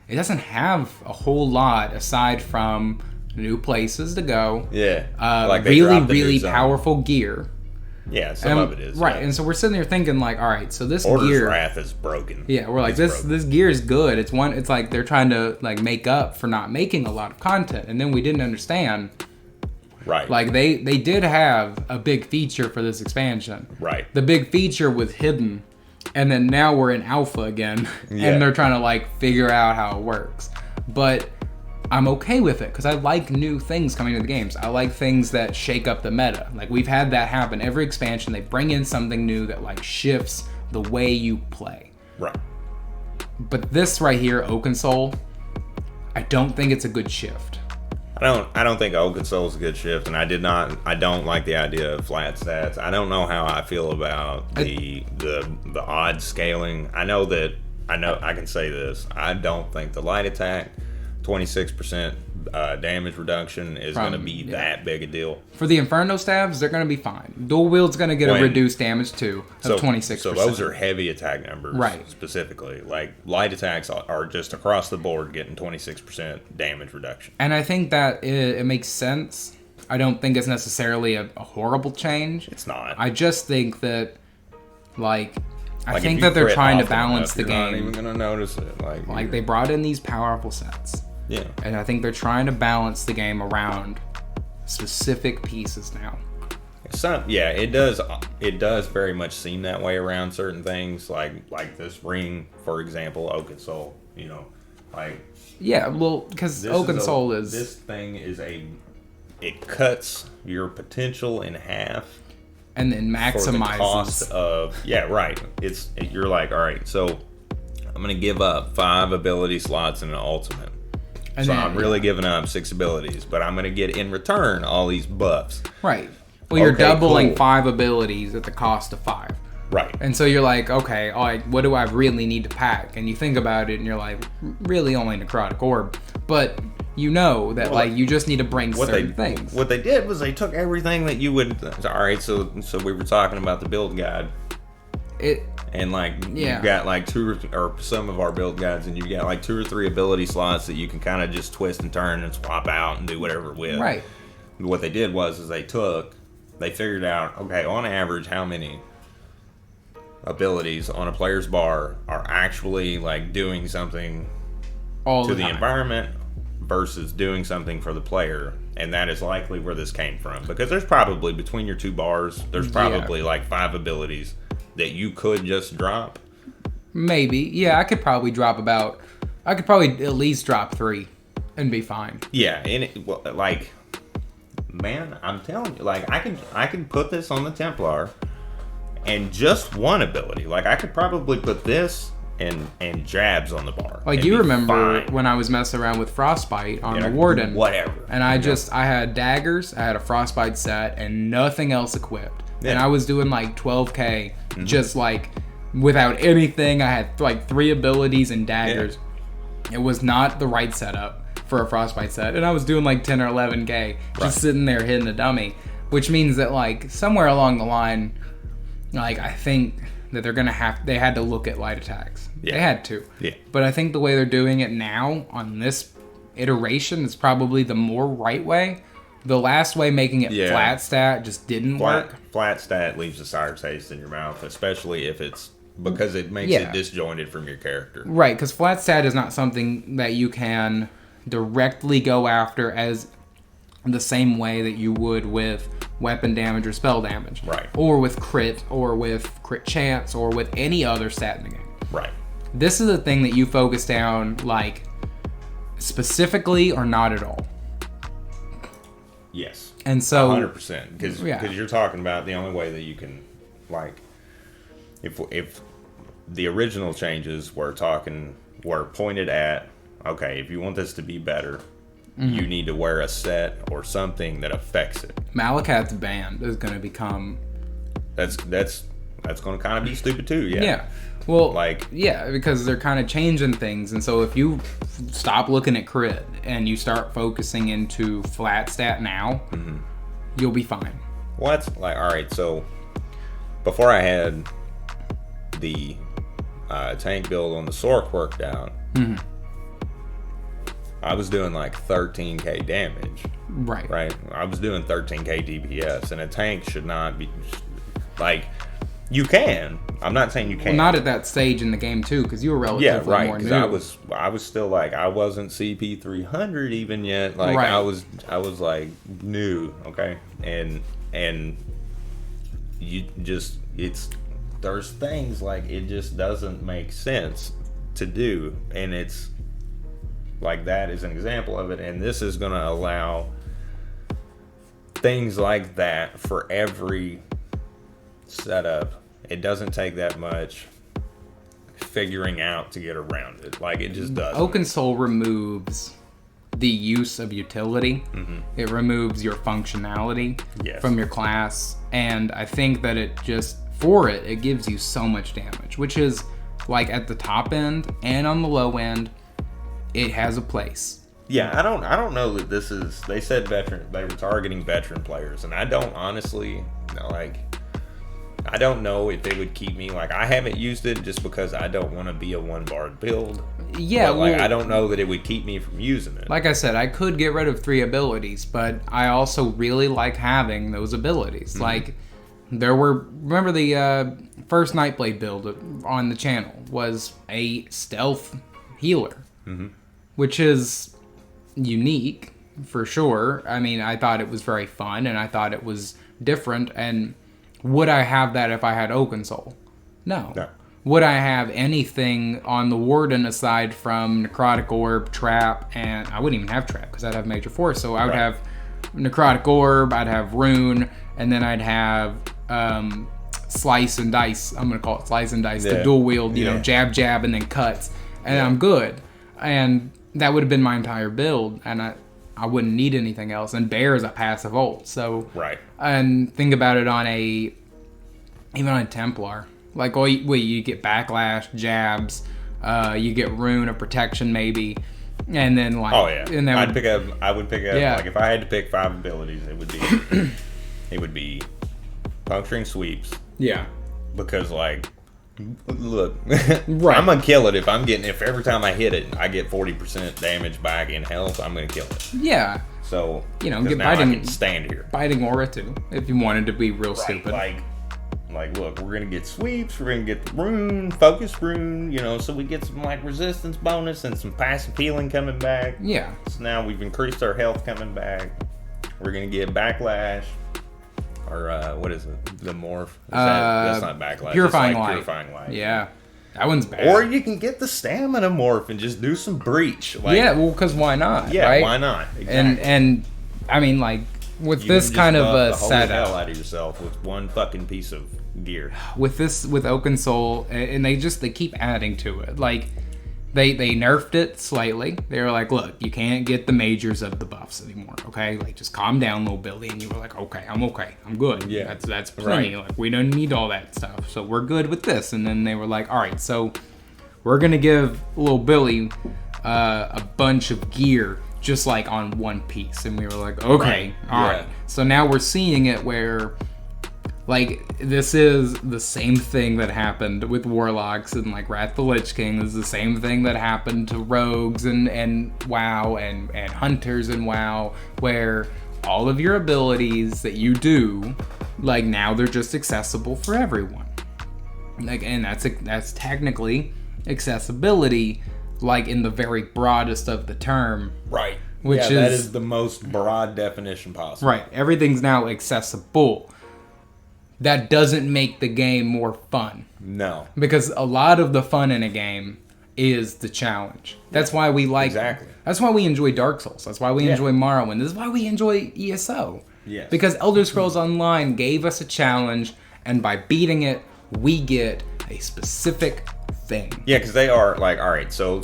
it doesn't have a whole lot aside from new places to go." Yeah. Like really powerful gear. Yeah, some of it is. Right, yeah. And so we're sitting there thinking like, all right, so this Order's gear... Wrath is broken. Yeah, we're like, this gear is good. It's like they're trying to like make up for not making a lot of content. And then we didn't understand. Right. Like they did have a big feature for this expansion. Right. The big feature was hidden. And then now we're in alpha again. Yeah. And they're trying to like figure out how it works. But I'm okay with it because I like new things coming to the games. I like things that shake up the meta. Like, we've had that happen every expansion. They bring in something new that like shifts the way you play. Right. But this right here, Oaken, I don't think it's a good shift. I don't think Oaken is a good shift, and I don't like the idea of flat stats. I don't know how I feel about the odd scaling. I can say this. I don't think the light attack 26% damage reduction is going to be that big a deal. For the Inferno staves, they're going to be fine. Dual wield's going to get a reduced damage too of 26%. So those are heavy attack numbers, right? Specifically, like light attacks are just across the board getting 26% damage reduction. And I think that it makes sense. I don't think it's necessarily a horrible change. It's not. I just think that, I think that they're trying to balance the game. You're not even going to notice it. Like they brought in these powerful sets. Yeah. And I think they're trying to balance the game around specific pieces now. It does. It does very much seem that way around certain things, like this ring, for example, Oaken Soul. Yeah, well, because Oaken Soul is this thing is it cuts your potential in half, and then maximizes for the cost of right. You're like, all right, so I'm gonna give up 5 ability slots in an ultimate. And so I'm really giving up 6 abilities, but I'm going to get in return all these buffs. Right. Well, you're doubling 5 abilities at the cost of 5. Right. And so you're like, okay, what do I really need to pack? And you think about it, and you're like, really only Necrotic Orb. But you know that you just need to bring certain things. What they did was they took everything that you would. All right, so we were talking about the build guide. And you've got 2 or some of our build guides, and you've got 2 or 3 ability slots that you can kind of just twist and turn and swap out and do whatever with. Right. What they did was they figured out, okay, on average, how many abilities on a player's bar are actually doing something to the environment versus doing something for the player. And that is likely where this came from, because there's probably between your 2 bars, there's probably 5 abilities that you could just drop. Maybe. Yeah, I could probably at least drop 3 and be fine. Yeah, and man, I'm telling you, I can put this on the Templar and just 1 ability. I could probably put this and jabs on the bar. You remember when I was messing around with Frostbite on the Warden. Whatever. And I had daggers, I had a Frostbite set, and nothing else equipped. Yeah. And I was doing 12k just without anything. I had 3 abilities and daggers. Yeah. It was not the right setup for a Frostbite set. And I was doing 10 or 11k just sitting there hitting a dummy. Which means that somewhere along the line, I think that they had to look at light attacks. Yeah. They had to. Yeah. But I think the way they're doing it now on this iteration is probably the more right way. The last way, making it flat stat, just didn't work. Flat stat leaves a sour taste in your mouth, especially if it's because it makes it disjointed from your character. Right, because flat stat is not something that you can directly go after as the same way that you would with weapon damage or spell damage. Right. Or with crit, or with crit chance, or with any other stat in the game. Right. This is a thing that you focus down, specifically or not at all. Yes. And so 100%, because you're talking about the only way that you can if the original changes were pointed at, okay, if you want this to be better, you need to wear a set or something that affects it. Malakat's band is going to become that's going to kind of be stupid too. Yeah. Well, because they're kind of changing things, and so if you stop looking at crit and you start focusing into flat stat now, you'll be fine. What? All right, so before I had the tank build on the Sork worked out, I was doing 13k damage. Right. I was doing 13k DPS, and a tank should not be you can. I'm not saying you can't. Well, not at that stage in the game too, because you were relatively more new. I was still I wasn't CP 300 even yet. I was new. Okay, and you just there's things it just doesn't make sense to do, and it's that is an example of it, and this is going to allow things like that for every setup. It doesn't take that much figuring out to get around it. It just does. Oaken Soul removes the use of utility. It removes your functionality from your class, and I think that it gives you so much damage, which is at the top end and on the low end, it has a place. Yeah, I don't know that this is. They said they were targeting veteran players, and I don't honestly like. I don't know if it would keep me. Like, I haven't used it just because I don't want to be a one-barred build. Yeah, but, like, I don't know that it would keep me from using it. Like I said, I could get rid of 3 abilities, but I also really like having those abilities. Mm-hmm. Like, remember the first Nightblade build on the channel was a stealth healer, mm-hmm. which is unique for sure. I mean, I thought it was very fun, and I thought it was different, and would I have that if I had Oaken Soul? No. Would I have anything on the Warden aside from Necrotic Orb, Trap, and I wouldn't even have Trap because I'd have Major Force. So I would have Necrotic Orb, I'd have Rune, and then I'd have Slice and Dice. I'm going to call it Slice and Dice. The dual wield, you know, jab, jab, and then cuts. And I'm good. And that would have been my entire build. And I wouldn't need anything else. And Bear is a passive ult. So, and think about it even on a Templar. Like, you get backlash, jabs, you get Rune of Protection maybe, and then like, and then I would pick up. Like, if I had to pick 5 abilities, it would be puncturing sweeps. Yeah. Because like, look, I'm gonna kill it if every time I hit it, I get 40% damage back in health. I'm gonna kill it. Yeah. So get now biting. I can stand here. Biting aura too, if you wanted to be real stupid. Like, look, we're gonna get sweeps. We're gonna get the Rune, focus Rune. So we get some like resistance bonus and some passive healing coming back. Yeah. So now we've increased our health coming back. We're gonna get backlash. Or what is it? The morph? That's not backlash. Purifying light. Purifying light. Yeah, that one's bad. Or you can get the stamina morph and just do some breach. Like, yeah, well, because why not? Yeah, right? Why not? Exactly. And I mean, like with this kind of a setup, the hell out of yourself with one fucking piece of gear. With Oaken Soul, and they keep adding to it. Like they nerfed it slightly. They were like, look, you can't get the majors of the buffs anymore. Okay, like just calm down, little Billy. And you were like, okay, I'm good. Yeah, that's plenty. Like we don't need all that stuff, so we're good with this. And then they were like, all right, so we're gonna give little Billy a bunch of gear just like on one piece. And we were like, okay, all right. So now we're seeing it where, like, this is the same thing that happened with Warlocks and, like, Wrath the Lich King. This is the same thing that happened to Rogues and WoW and Hunters and WoW, where all of your abilities that you do, like, now they're just accessible for everyone. Like, and that's technically accessibility, like, in the very broadest of the term. Right. Which that is the most broad definition possible. Right. Everything's now accessible. That doesn't make the game more fun. No. Because a lot of the fun in a game is the challenge. That's why we like... Exactly. That's why we enjoy Dark Souls. That's why we enjoy Morrowind. This is why we enjoy ESO. Yes. Because Elder Scrolls Online gave us a challenge, and by beating it, we get a specific thing. Yeah, because they are like, all right, so...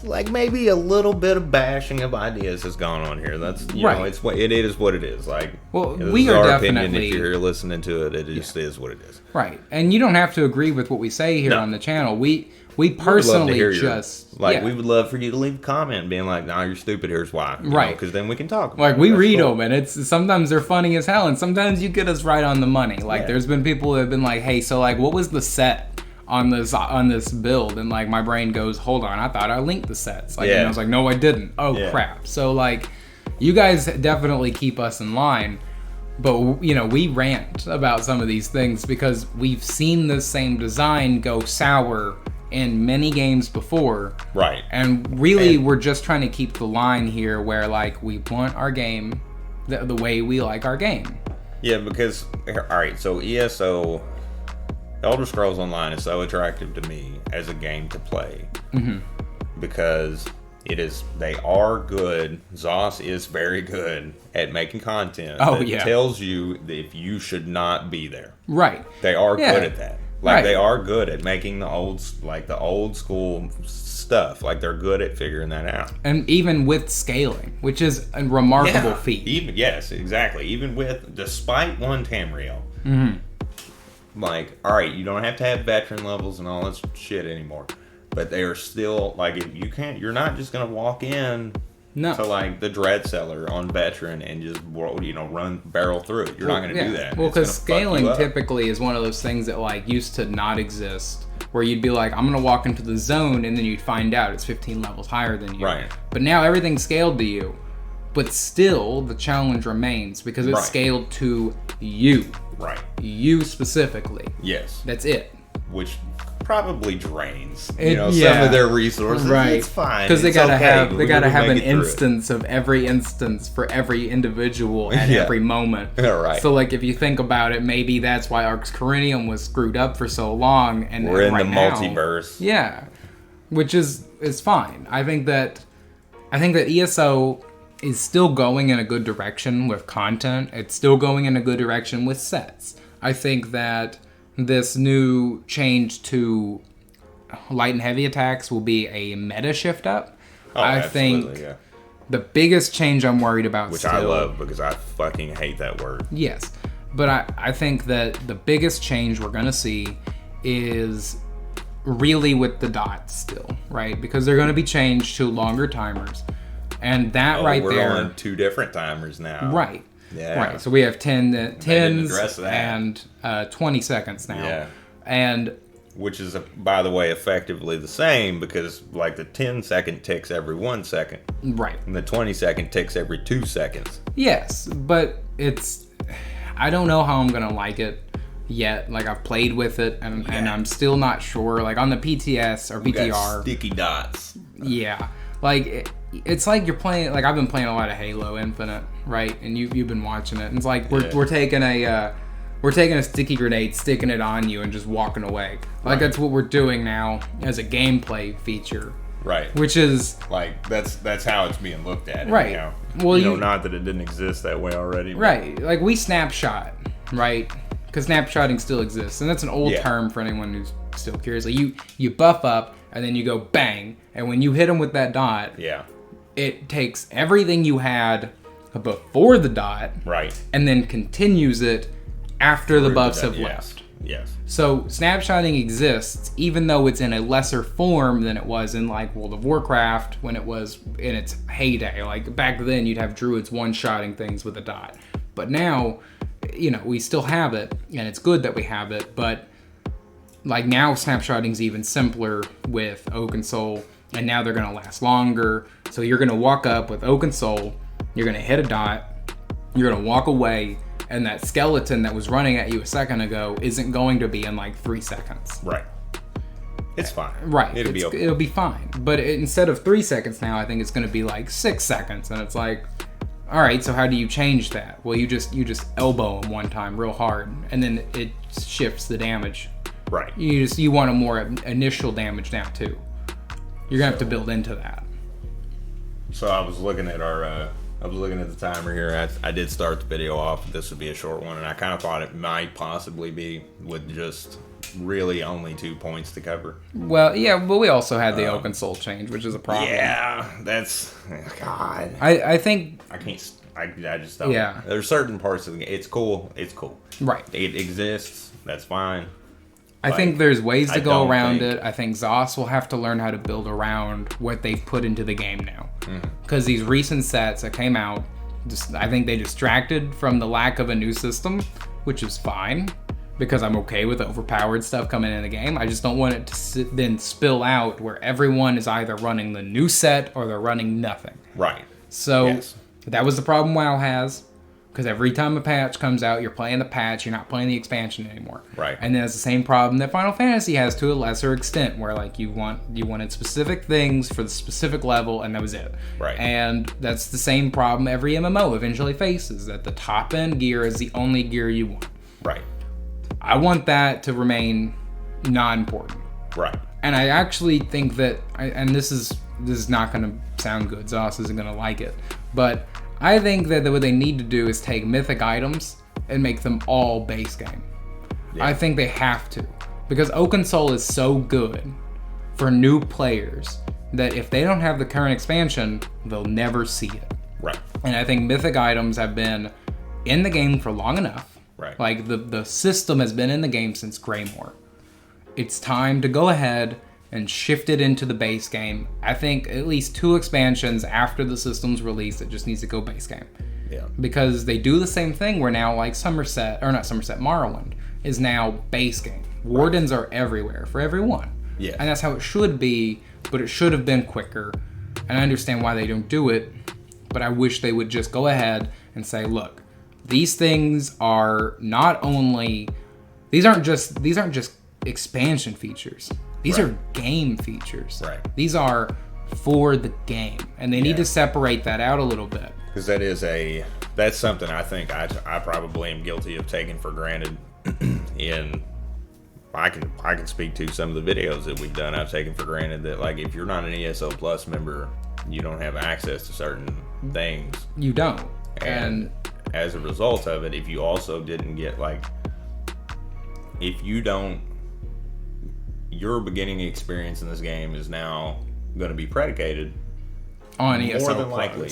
like maybe a little bit of bashing of ideas has gone on here. That's it is what it is. Like, well, we are definitely opinion. If you're listening to it, it just is what it is. Right, and you don't have to agree with what we say here on the channel. We personally just we would love for you to leave a comment being like, "Nah, you're stupid. Here's why." Right, because then we can talk. Like we read them, and it's sometimes they're funny as hell, and sometimes you get us right on the money. Like there's been people that have been like, "Hey, so like, what was the set on this build?" And like my brain goes, hold on, I thought I linked the sets. Like, and I was like, no, I didn't. Oh crap. So like, you guys definitely keep us in line, but we rant about some of these things because we've seen the same design go sour in many games before. Right. And really, we're just trying to keep the line here where like we want our game the way we like our game. Yeah, because all right, so ESO. Elder Scrolls Online is so attractive to me as a game to play because they are good. ZOS is very good at making content that tells you that if you should not be there. Right. They are good at that. Like they are good at making the old school stuff. Like they're good at figuring that out. And even with scaling, which is a remarkable feat. Even despite one Tamriel. Like, all right, you don't have to have veteran levels and all this shit anymore. But they are still like, if you can't. You're not just gonna walk in. No. To like the Dread Cellar on Veteran and just barrel through it. You're not going to do that. Well, because scaling typically is one of those things that like used to not exist, where you'd be like, I'm going to walk into the zone, and then you'd find out it's 15 levels higher than you. Right. But now everything's scaled to you, but still the challenge remains because it's scaled to you. Right. You specifically. Yes. That's it. Which probably drains some of their resources. Right. It's fine because they gotta have an instance of every instance for every individual at every moment. Right. So like if you think about it, maybe that's why Arx Corinium was screwed up for so long, and we're in right the now, multiverse. Yeah, which is fine. I think that ESO is still going in a good direction with content. It's still going in a good direction with sets. I think that this new change to light and heavy attacks will be a meta shift up. I think the biggest change I'm worried about which I love because I fucking hate that word. Yes. But I think that the biggest change we're going to see is really with the dots still, right? Because they're going to be changed to longer timers. And that we're on 2 different timers now. Right. Yeah. Right. So we have 10s and 20 seconds now. Yeah. And which is, by the way, effectively the same because like the 10-second ticks every 1 second. Right. And the 20-second ticks every 2 seconds. Yes, but I don't know how I'm going to like it yet. Like I've played with it and I'm still not sure. Like on the PTS or BTR. Sticky dots. Yeah. Like it's like you're playing, like I've been playing a lot of Halo Infinite, right? And you've been watching it. And it's like we're taking a sticky grenade, sticking it on you, and just walking away. Like that's what we're doing now as a gameplay feature. Right. Which is like that's how it's being looked at. Right. Now. Well, not that it didn't exist that way already. Right. Like we snapshot, right? Because snapshotting still exists, and that's an old term for anyone who's still curious. Like you buff up, and then you go bang, and when you hit them with that dot, it takes everything you had before the dot, right, and then continues it after the buffs have left. Yes. So snapshotting exists, even though it's in a lesser form than it was in like World of Warcraft when it was in its heyday. Like back then, you'd have druids one-shotting things with a dot, but now, we still have it, and it's good that we have it. But like now, snapshotting's even simpler with Oaken Soul. And now they're going to last longer. So you're going to walk up with Oaken Soul, you're going to hit a dot, you're going to walk away, and that skeleton that was running at you a second ago isn't going to be in like 3 seconds. Right. It's fine. Right. It'll be fine. But instead of 3 seconds now, I think it's going to be like 6 seconds. And it's like, all right, so how do you change that? Well, you just elbow him one time real hard, and then it shifts the damage. Right. You want a more initial damage now too. You're gonna have to build into that. So I was looking at the timer here. I did start the video off. This would be a short one, and I kind of thought it might possibly be with just really only 2 points to cover. Well, yeah, but we also had the Oaken Soul change, which is a problem. Yeah, that's God. I think I can't. I just don't. Yeah. There's certain parts of the game. It's cool. Right. It exists. That's fine. I think there's ways to go around it. I think Zos will have to learn how to build around what they've put into the game now. Because these recent sets that came out, I think they distracted from the lack of a new system, which is fine. Because I'm okay with overpowered stuff coming in the game. I just don't want it to then spill out where everyone is either running the new set or they're running nothing. Right. So that was the problem WoW has. Because every time a patch comes out, you're playing the patch, you're not playing the expansion anymore. Right. And then it's the same problem that Final Fantasy has to a lesser extent, where like you wanted specific things for the specific level, and that was it. Right. And that's the same problem every MMO eventually faces, that the top end gear is the only gear you want. Right. I want that to remain non-important. Right. And I actually think that, and this is not going to sound good, Zos isn't going to like it, but I think that what they need to do is take mythic items and make them all base game. Yeah. I think they have to. Because Oaken Soul is so good for new players that if they don't have the current expansion, they'll never see it. Right. And I think mythic items have been in the game for long enough. Right. Like the system has been in the game since Greymore. It's time to go ahead, and shift it into the base game. I think at least 2 expansions after the system's release, it just needs to go base game. Yeah. Because they do the same thing where now like Morrowind is now base game. Wardens are everywhere for everyone. Yeah. And that's how it should be, but it should have been quicker. And I understand why they don't do it, but I wish they would just go ahead and say, look, these things are not only these aren't just expansion features. These are game features. Right. These are for the game. And they need to separate that out a little bit. Because that's something I think I probably am guilty of taking for granted. I can speak to some of the videos that we've done. I've taken for granted that, like, if you're not an ESO Plus member, you don't have access to certain things. You don't. And as a result of it, if you also didn't get, like, your beginning experience in this game is now going to be predicated on ESO more than Plus. likely.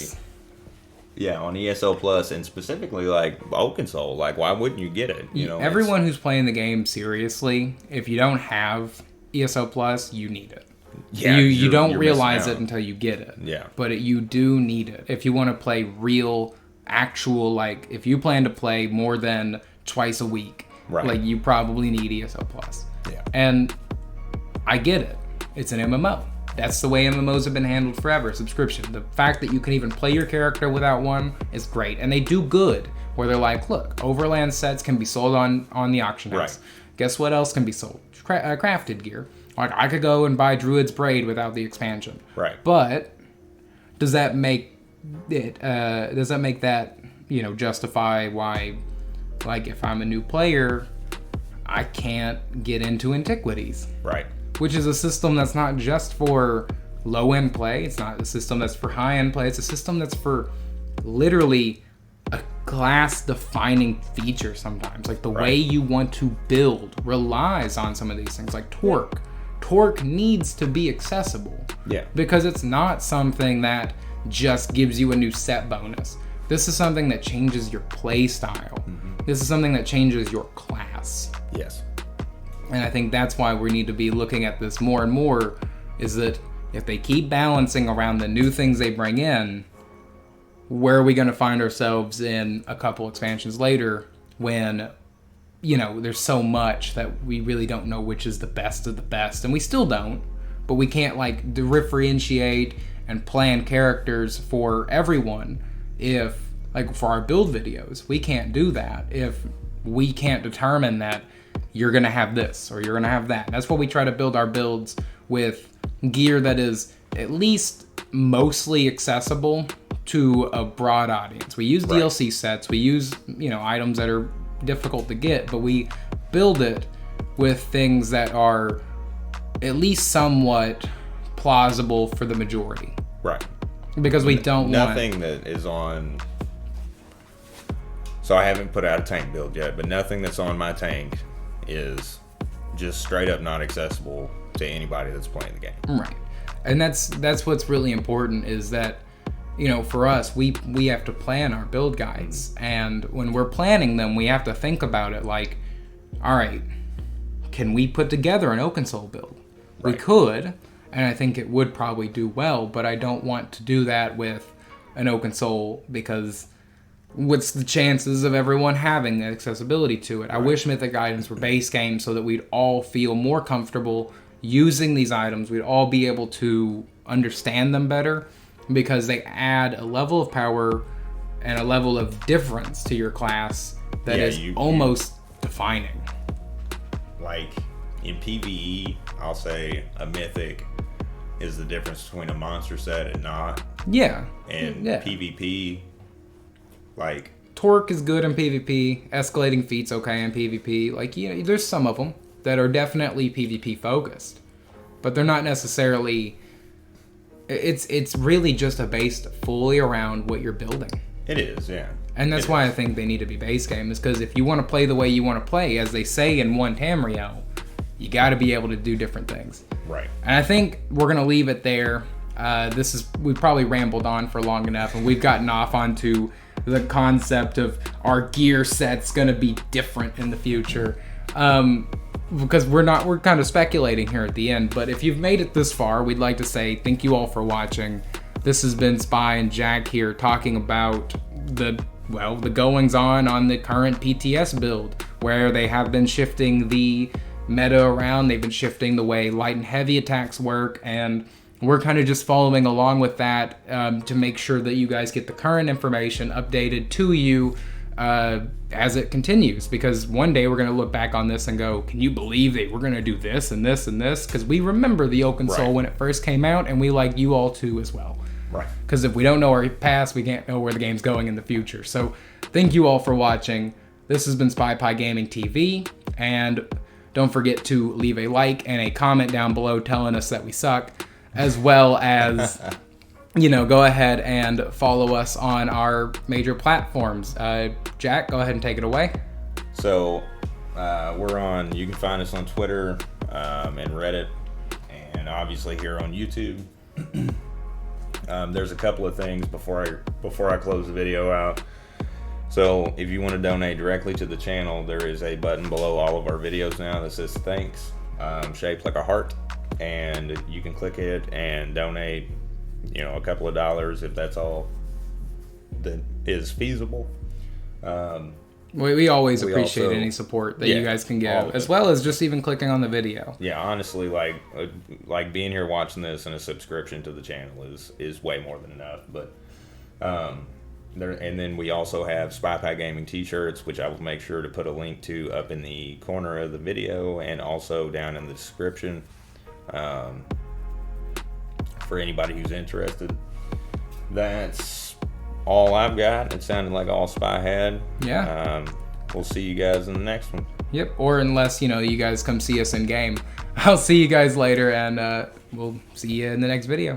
Yeah, on ESO Plus, and specifically like Oaken Soul. Like, why wouldn't you get it? You know, everyone who's playing the game seriously, if you don't have ESO Plus, you need it. Yeah, you don't realize it until you get it. Yeah, but you do need it if you want to play real, actual. Like, if you plan to play more than twice a week, right, like, you probably need ESO Plus. Yeah, and I get it. It's an MMO. That's the way MMOs have been handled forever, subscription. The fact that you can even play your character without one is great. And they do good, where they're like, look, Overland sets can be sold on the auction house. Right. Guess what else can be sold? Crafted gear. Like, I could go and buy Druid's Braid without the expansion. Right. But does that make that, justify why, like, if I'm a new player, I can't get into Antiquities? Right. Which is a system that's not just for low-end play. It's not a system that's for high-end play. It's a system that's for literally a class-defining feature sometimes. Like, the way you want to build relies on some of these things, like Torque. Yeah. Torque needs to be accessible. Yeah. Because it's not something that just gives you a new set bonus. This is something that changes your play style. Mm-hmm. This is something that changes your class. Yes. And I think that's why we need to be looking at this more and more, is that if they keep balancing around the new things they bring in, where are we going to find ourselves in a couple expansions later when, there's so much that we really don't know which is the best of the best. And we still don't, but we can't, like, differentiate and plan characters for everyone if, like, for our build videos, we can't do that if we can't determine that you're going to have this or you're going to have that. That's why we try to build our builds with gear that is at least mostly accessible to a broad audience. We use DLC sets, we use, items that are difficult to get, but we build it with things that are at least somewhat plausible for the majority. Right. Because we don't want... Nothing that is on... So I haven't put out a tank build yet, but nothing that's on my tank is just straight up not accessible to anybody that's playing the game. Right. And that's what's really important, is that, for us, we have to plan our build guides. And when we're planning them, we have to think about it like, all right, can we put together an Oaken Soul build? Right. We could, and I think it would probably do well, but I don't want to do that with an Oaken Soul, because what's the chances of everyone having accessibility to it? Right. I wish Mythic items were base game so that we'd all feel more comfortable using these items. We'd all be able to understand them better, because they add a level of power and a level of difference to your class that is almost defining. Like, in PvE, I'll say a Mythic is the difference between a monster set and not. Yeah. And PvP... Like, Torque is good in PvP. Escalating Feat's okay in PvP. Like, there's some of them that are definitely PvP focused, but they're not necessarily. It's really just based fully around what you're building. It is, yeah. And that's why I think they need to be base game, is because if you want to play the way you want to play, as they say in One Tamriel, you got to be able to do different things. Right. And I think we're gonna leave it there. We've probably rambled on for long enough, and we've gotten off onto the concept of our gear set's gonna be different in the future. because we're kind of speculating here at the end, but if you've made it this far, we'd like to say thank you all for watching. This has been Spy and Jack here talking about the goings on the current PTS build, where they have been shifting the meta around. They've been shifting the way light and heavy attacks work, and we're kind of just following along with that to make sure that you guys get the current information updated to you as it continues, because one day we're going to look back on this and go, can you believe they were going to do this and this and this? Because we remember the Oaken Soul when it first came out, and we like you all too as well. Right. Because if we don't know our past, we can't know where the game's going in the future. So thank you all for watching. This has been Spy Pie Gaming TV, and don't forget to leave a like and a comment down below telling us that we suck, as well as go ahead and follow us on our major platforms. Jack, go ahead and take it away. So you can find us on Twitter and Reddit, and obviously here on YouTube. There's a couple of things before I close the video out. So if you want to donate directly to the channel, there is a button below all of our videos now that says thanks, shaped like a heart, and you can click it and donate a couple of dollars if that's all that is feasible. We always appreciate any support that you guys can give, as well as just even clicking on the video. Yeah, honestly, like being here watching this and a subscription to the channel is way more than enough. But and then we also have Spy Pie Gaming t-shirts, which I will make sure to put a link to up in the corner of the video and also down in the description. For anybody who's interested. That's all I've got. It sounded like all Spy had. Yeah. We'll see you guys in the next one. Yep. Or unless you guys come see us in game. I'll see you guys later, and we'll see you in the next video.